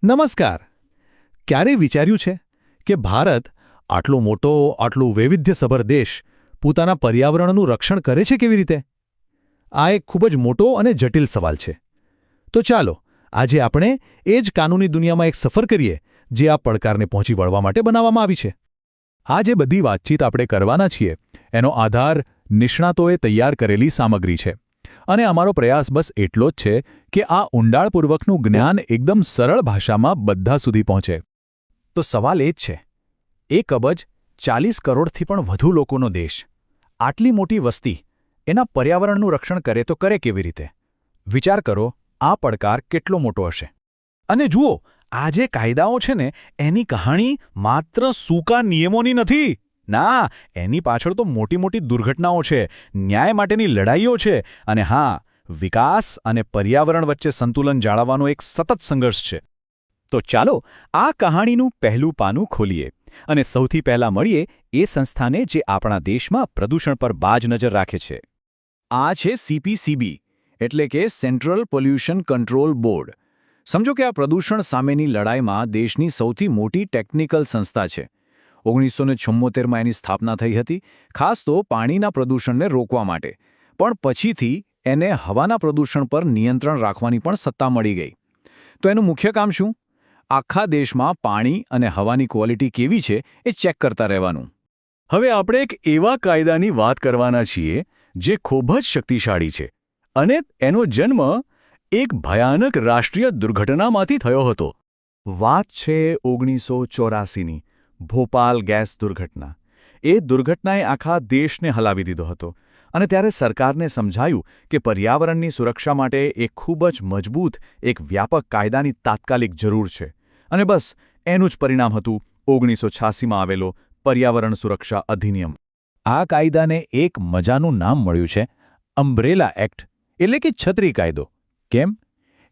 નમસ્કાર. ક્યારેય વિચાર્યું છે કે ભારત આટલો મોટો, આટલું વૈવિધ્યસભર દેશ પોતાના પર્યાવરણનું રક્ષણ કરે છે કેવી રીતે? આ એક ખૂબ જ મોટો અને જટિલ સવાલ છે. તો ચાલો આજે આપણે એ જ કાનૂની દુનિયામાં એક સફર કરીએ જે આ પડકારને પહોંચી વળવા માટે બનાવવામાં આવી છે. આ જે બધી વાતચીત આપણે કરવાના છીએ એનો આધાર નિષ્ણાતોએ તૈયાર કરેલી સામગ્રી છે. અને અમારો પ્રયાસ બસ એટલો જ છે કે આ ઊંડાણપૂર્વકનું જ્ઞાન એકદમ સરળ ભાષામાં બધા સુધી પહોંચે. તો સવાલ એ જ છે, 1 અબજ 40 કરોડથી પણ વધુ લોકોનો દેશ, આટલી મોટી વસ્તી એના પર્યાવરણનું રક્ષણ કરે તો કરે કેવી રીતે? વિચાર કરો, આ પડકાર કેટલો મોટો હશે. અને જુઓ, આ જે કાયદાઓ છે ને એની કહાણી માત્ર સૂકા નિયમોની નથી. ના, એની પાછળ તો મોટી મોટી દુર્ઘટનાઓ છે, ન્યાય માટેની લડાઈઓ છે, અને હા, વિકાસ અને પર્યાવરણ વચ્ચે સંતુલન જાળવવાનો એક સતત સંઘર્ષ છે. તો ચાલો આ કહાણીનું પહેલું પાનું ખોલીએ અને સૌથી પહેલાં મળીએ એ સંસ્થાને જે આપણા દેશમાં પ્રદૂષણ પર બાજ નજર રાખે છે. આ છે CPCB, એટલે કે સેન્ટ્રલ પોલ્યુશન કંટ્રોલ બોર્ડ. સમજો કે આ પ્રદૂષણ સામેની લડાઈમાં દેશની સૌથી મોટી ટેકનિકલ સંસ્થા છે. 1976માં એની સ્થાપના થઈ હતી, ખાસ તો પાણીના પ્રદૂષણને રોકવા માટે. પણ પછીથી એને હવાના પ્રદૂષણ પર નિયંત્રણ રાખવાની પણ સત્તા મળી ગઈ. તો એનું મુખ્ય કામ શું? આખા દેશમાં પાણી અને હવાની ક્વોલિટી કેવી છે એ ચેક કરતા રહેવાનું. હવે આપણે એક એવા કાયદાની વાત કરવાના છીએ જે ખૂબ જ શક્તિશાળી છે, અને એનો જન્મ એક ભયાનક રાષ્ટ્રીય દુર્ઘટનામાંથી થયો હતો. વાત છે 1984ની ભોપાલ ગેસ દુર્ઘટના. એ દુર્ઘટનાએ આખા દેશને હલાવી દીધો હતો, અને ત્યારે સરકારને સમજાયું કે પર્યાવરણની સુરક્ષા માટે એક ખૂબ જ મજબૂત, એક વ્યાપક કાયદાની તાત્કાલિક જરૂર છે. અને બસ એનું જ પરિણામ હતું 1986માં આવેલો પર્યાવરણ સુરક્ષા અધિનિયમ. આ કાયદાને એક મજાનું નામ મળ્યું છે, અમ્બ્રેલા એક્ટ, એટલે કે છત્રી કાયદો. કેમ?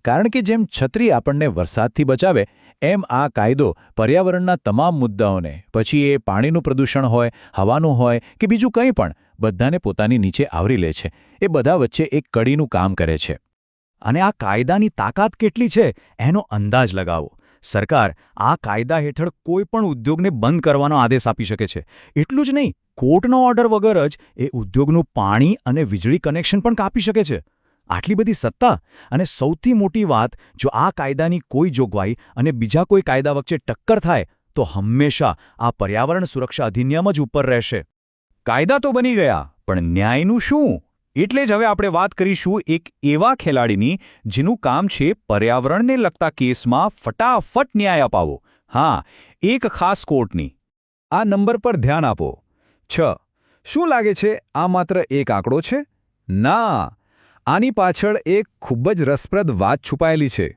કારણ કે જેમ છત્રી આપણને વરસાદથી બચાવે, એમ આ કાયદો પર્યાવરણના તમામ મુદ્દાઓને, પછી એ પાણીનું પ્રદૂષણ હોય, હવાનું હોય કે બીજું કંઈ પણ, બધાને પોતાની નીચે આવરી લે છે. એ બધા વચ્ચે એક કડીનું કામ કરે છે. અને આ કાયદાની તાકાત કેટલી છે એનો અંદાજ લગાવો. સરકાર આ કાયદા હેઠળ કોઈ પણ ઉદ્યોગને બંધ કરવાનો આદેશ આપી શકે છે. એટલું જ નહીં, કોર્ટનો ઓર્ડર વગર જ એ ઉદ્યોગનું પાણી અને વીજળી કનેક્શન પણ કાપી શકે છે. આટલી બધી સત્તા, અને સૌથી મોટી વાત, જો આ કાયદાની કોઈ જોગવાઈ અને બીજા કોઈ કાયદા વચ્ચે ટક્કર થાય તો હંમેશા આ પર્યાવરણ સુરક્ષા અધિનિયમ જ ઉપર રહેશે. કાયદા તો બની ગયા, પણ ન્યાયનું શું? એટલે જ હવે આપણે વાત કરીશું એક એવા ખેલાડીની જેનું કામ છે પર્યાવરણને લગતા કેસમાં ફટાફટ ન્યાય અપાવો. હા, એક ખાસ કોર્ટની. આ નંબર પર ધ્યાન આપો, 6. શું લાગે છે આ માત્ર એક આંકડો છે? ના, આની પાછળ એક ખૂબ જ રસપ્રદ વાત છુપાયેલી છે.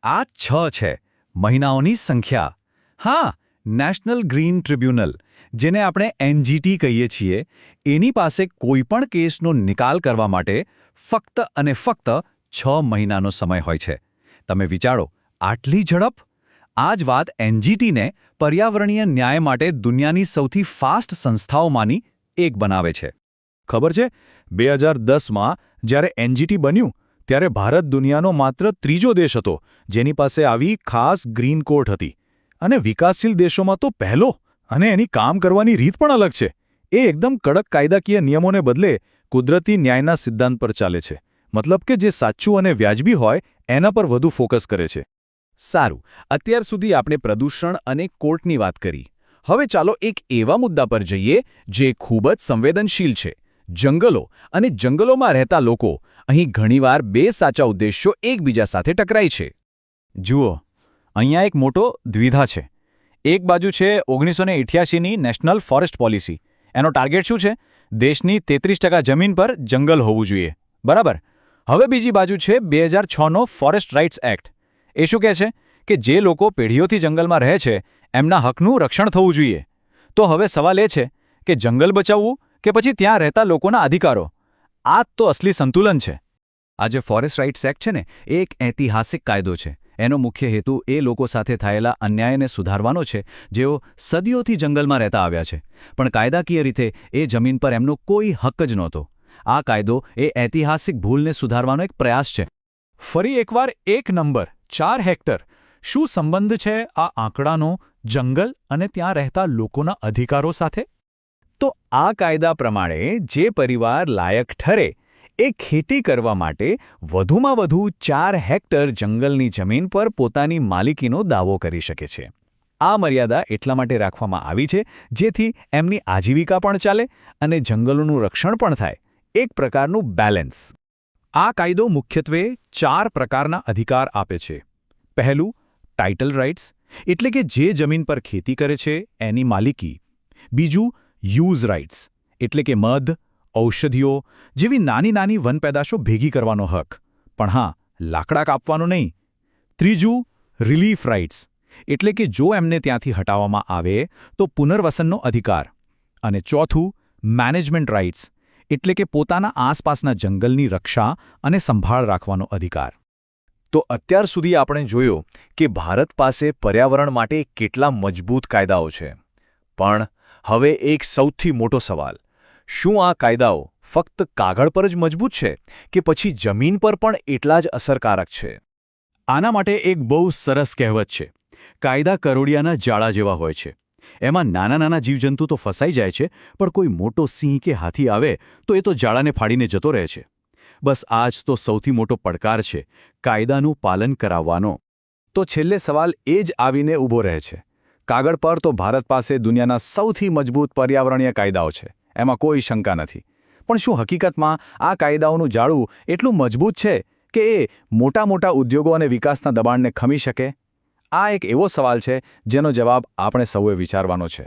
આ 6 છે મહિનાઓની સંખ્યા. હા, નેશનલ ગ્રીન ટ્રિબ્યુનલ, જેને આપણે NGT કહીએ છીએ, એની પાસે કોઈપણ કેસનો નિકાલ કરવા માટે ફક્ત અને ફક્ત 6 મહિનાનો સમય હોય છે. તમે વિચારો, આટલી ઝડપ! આ જ વાત NGTને પર્યાવરણીય ન્યાય માટે દુનિયાની સૌથી ફાસ્ટ સંસ્થાઓમાંની એક બનાવે છે. ખબર છે, 2010માં જ્યારે NGT બન્યું ત્યારે ભારત દુનિયાનો માત્ર 3જો દેશ હતો જેની પાસે આવી ખાસ ગ્રીન કોર્ટ હતી, અને વિકાસશીલ દેશોમાં તો પહેલો. અને એની કામ કરવાની રીત પણ અલગ છે. એ એકદમ કડક કાયદાકીય નિયમોને બદલે કુદરતી ન્યાયના સિદ્ધાંત પર ચાલે છે. મતલબ કે જે સાચું અને વ્યાજબી હોય એના પર વધુ ફોકસ કરે છે. સારું, અત્યાર સુધી આપણે પ્રદૂષણ અને કોર્ટની વાત કરી. હવે ચાલો એક એવા મુદ્દા પર જઈએ જે ખૂબ જ સંવેદનશીલ છે, જંગલો અને જંગલોમાં રહેતા લોકો. અહીં ઘણીવાર બે સાચા ઉદ્દેશ્યો એકબીજા સાથે ટકરાય છે. જુઓ, અહીંયા એક મોટો દ્વિધા છે. એક બાજુ છે 1988ની નેશનલ ફોરેસ્ટ પોલિસી. એનો ટાર્ગેટ શું છે? દેશની 33% જમીન પર જંગલ હોવું જોઈએ. બરાબર. હવે બીજી બાજુ છે 2006નો ફોરેસ્ટ રાઇટ્સ એક્ટ. એ શું કહે છે? કે જે લોકો પેઢીઓથી જંગલમાં રહે છે એમના હકનું રક્ષણ થવું જોઈએ. તો હવે સવાલ એ છે કે જંગલ બચાવવું કે પછી ત્યાં રહેતા લોકોના અધિકારો? આ તો અસલી સંતુલન છે. આ જે ફોરેસ્ટ રાઇટ્સ એક્ટ છે ને, એ એક ઐતિહાસિક કાયદો છે. એનો મુખ્ય હેતુ એ લોકો સાથે થયેલા અન્યાયને સુધારવાનો છે જેઓ સદીઓથી જંગલમાં રહેતા આવ્યા છે, પણ કાયદાકીય રીતે એ જમીન પર એમનો કોઈ હક જ નહોતો. આ કાયદો એ ઐતિહાસિક ભૂલને સુધારવાનો એક પ્રયાસ છે. ફરી એકવાર એક નંબર, 4 હેક્ટર. શું સંબંધ છે આ આંકડાનો જંગલ અને ત્યાં રહેતા લોકોના અધિકારો સાથે? તો આ કાયદા પ્રમાણે જે પરિવાર લાયક ઠરે એ ખેતી કરવા માટે વધુમાં વધુ 4 હેક્ટર જંગલની જમીન પર પોતાની માલિકીનો દાવો કરી શકે છે. આ મર્યાદા એટલા માટે રાખવામાં આવી છે જેથી એમની આજીવિકા પણ ચાલે અને જંગલોનું રક્ષણ પણ થાય. એક પ્રકારનું બેલેન્સ. આ કાયદો મુખ્યત્વે 4 પ્રકારના અધિકાર આપે છે. પહેલું, ટાઇટલ રાઇટ્સ, એટલે કે જે જમીન પર ખેતી કરે છે એની માલિકી. બીજું, યુઝ રાઇટ્સ, એટલે કે મધ, ઔષધિઓ જેવી નાની નાની વનપેદાશો ભેગી કરવાનો હક, પણ હા, લાકડા કાપવાનો નહીં. ત્રીજું, રિલીફ રાઇટ્સ, એટલે કે જો એમને ત્યાંથી હટાવવામાં આવે તો પુનર્વસનનો અધિકાર. અને ચોથું, મેનેજમેન્ટ રાઇટ્સ, એટલે કે પોતાના આસપાસના જંગલની રક્ષા અને સંભાળ રાખવાનો અધિકાર. તો અત્યાર સુધી આપણે જોયું કે ભારત પાસે પર્યાવરણ માટે કેટલા મજબૂત કાયદાઓ છે. પણ હવે એક સૌથી મોટો સવાલ: શું આ કાયદાઓ ફક્ત કાગળ પર જ મજબૂત છે કે પછી જમીન પર પણ એટલા જ અસરકારક છે? આના માટે એક બહુ સરસ કહેવત છે: કાયદા કરોડિયાના જાળા જેવા હોય છે. એમાં નાના નાના જીવજંતુ તો ફસાઈ જાય છે, પણ કોઈ મોટો સિંહ કે હાથી આવે તો એ તો જાળાને ફાડીને જતો રહે છે. બસ આ જ તો સૌથી મોટો પડકાર છે, કાયદાનું પાલન કરાવવાનો. તો છેલ્લે સવાલ એ જ આવીને ઊભો રહે છે. કાગળ પર તો ભારત પાસે દુનિયાના સૌથી મજબૂત પર્યાવરણીય કાયદાઓ છે, એમાં કોઈ શંકા નથી. પણ શું હકીકતમાં આ કાયદાઓનું જાળું એટલું મજબૂત છે કે એ મોટા મોટા ઉદ્યોગો અને વિકાસના દબાણને ખમી શકે? આ એક એવો સવાલ છે જેનો જવાબ આપણે સૌએ વિચારવાનો છે.